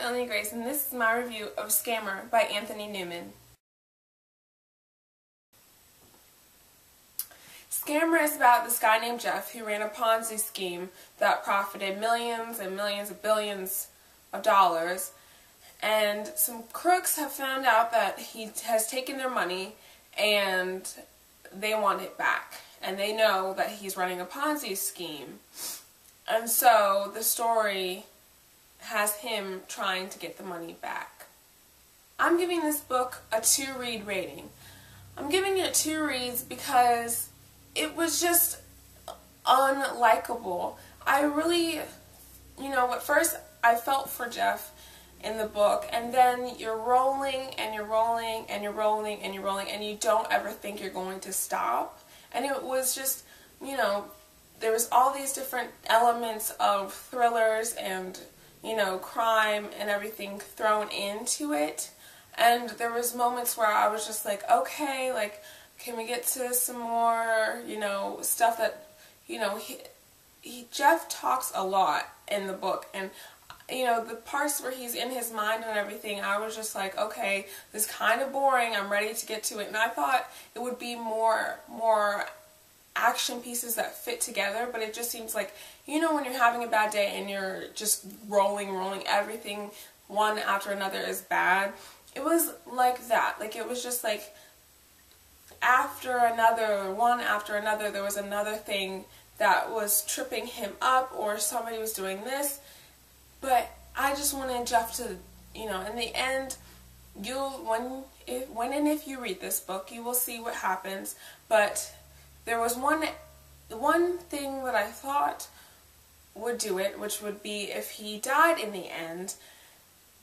Ellie Grace, and this is my review of Scammer by Anthony Newman. Scammer is about this guy named Jeff who ran a Ponzi scheme that profited millions and millions of billions of dollars, and some crooks have found out that he has taken their money and they want it back, and they know that he's running a Ponzi scheme, and so the story has him trying to get the money back. I'm giving this book a 2-read rating. I'm giving it 2 reads because it was just unlikable. I really, at first I felt for Jeff in the book, and then you're rolling and you're rolling and you're rolling and you're rolling and you don't ever think you're going to stop. And it was just, there was all these different elements of thrillers and crime and everything thrown into it, and there was moments where I was just like, okay, like, can we get to some more, stuff that, Jeff talks a lot in the book, and, the parts where he's in his mind and everything, I was just like, okay, this is kind of boring, I'm ready to get to it, and I thought it would be more action pieces that fit together, but it just seems like, when you're having a bad day and you're just rolling, everything one after another is bad. It was like that. Like, it was just like after another, one after another, there was another thing that was tripping him up, or somebody was doing this. But I just wanted Jeff to, in the end, when and if you read this book, you will see what happens. But there was one thing that I thought would do it, which would be if he died in the end,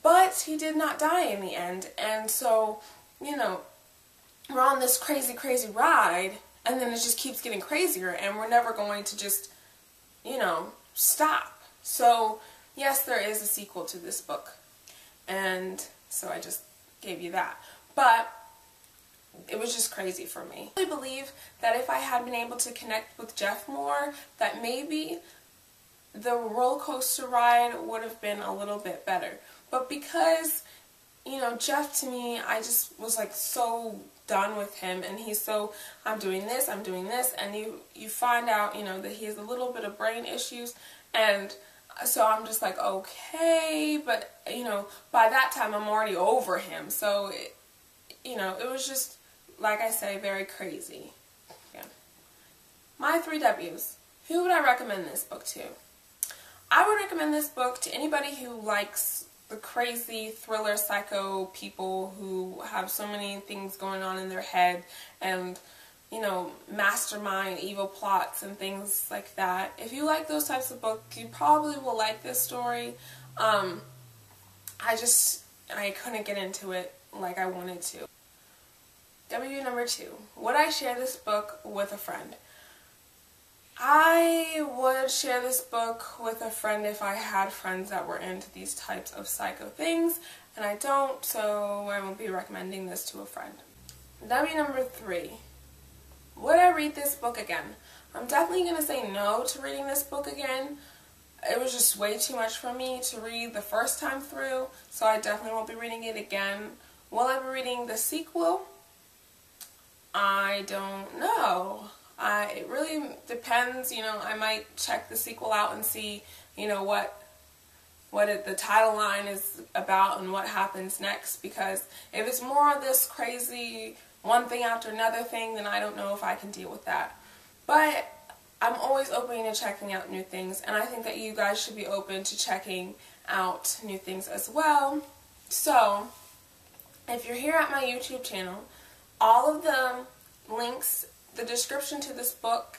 but he did not die in the end, and so, we're on this crazy ride, and then it just keeps getting crazier, and we're never going to just, stop. So, yes, there is a sequel to this book, and so I just gave you that, but it was just crazy for me. I believe that if I had been able to connect with Jeff more, that maybe the roller coaster ride would have been a little bit better. But because, Jeff, to me, I just was like so done with him, and he's so, I'm doing this, and you find out, that he has a little bit of brain issues, and so I'm just like, okay, but, by that time I'm already over him, so, it was just, like I say, very crazy. Yeah. My 3 W's. Who would I recommend this book to? I would recommend this book to anybody who likes the crazy thriller psycho people who have so many things going on in their head and, mastermind evil plots and things like that. If you like those types of books, you probably will like this story. I couldn't get into it like I wanted to. W number 2. Would I share this book with a friend? I would share this book with a friend if I had friends that were into these types of psycho things, and I don't, so I won't be recommending this to a friend. W number 3. Would I read this book again? I'm definitely going to say no to reading this book again. It was just way too much for me to read the first time through, so I definitely won't be reading it again. Will I be reading the sequel? I don't know. It really depends, I might check the sequel out and see, what the title line is about and what happens next, because if it's more of this crazy one thing after another thing, then I don't know if I can deal with that. But I'm always open to checking out new things, and I think that you guys should be open to checking out new things as well. So, if you're here at my YouTube channel, all of the links, the description to this book,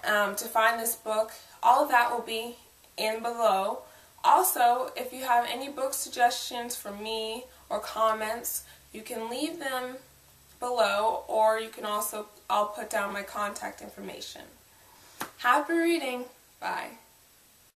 to find this book, all of that will be in below. Also, if you have any book suggestions for me or comments, you can leave them below, or you can also, I'll put down my contact information. Happy reading. Bye.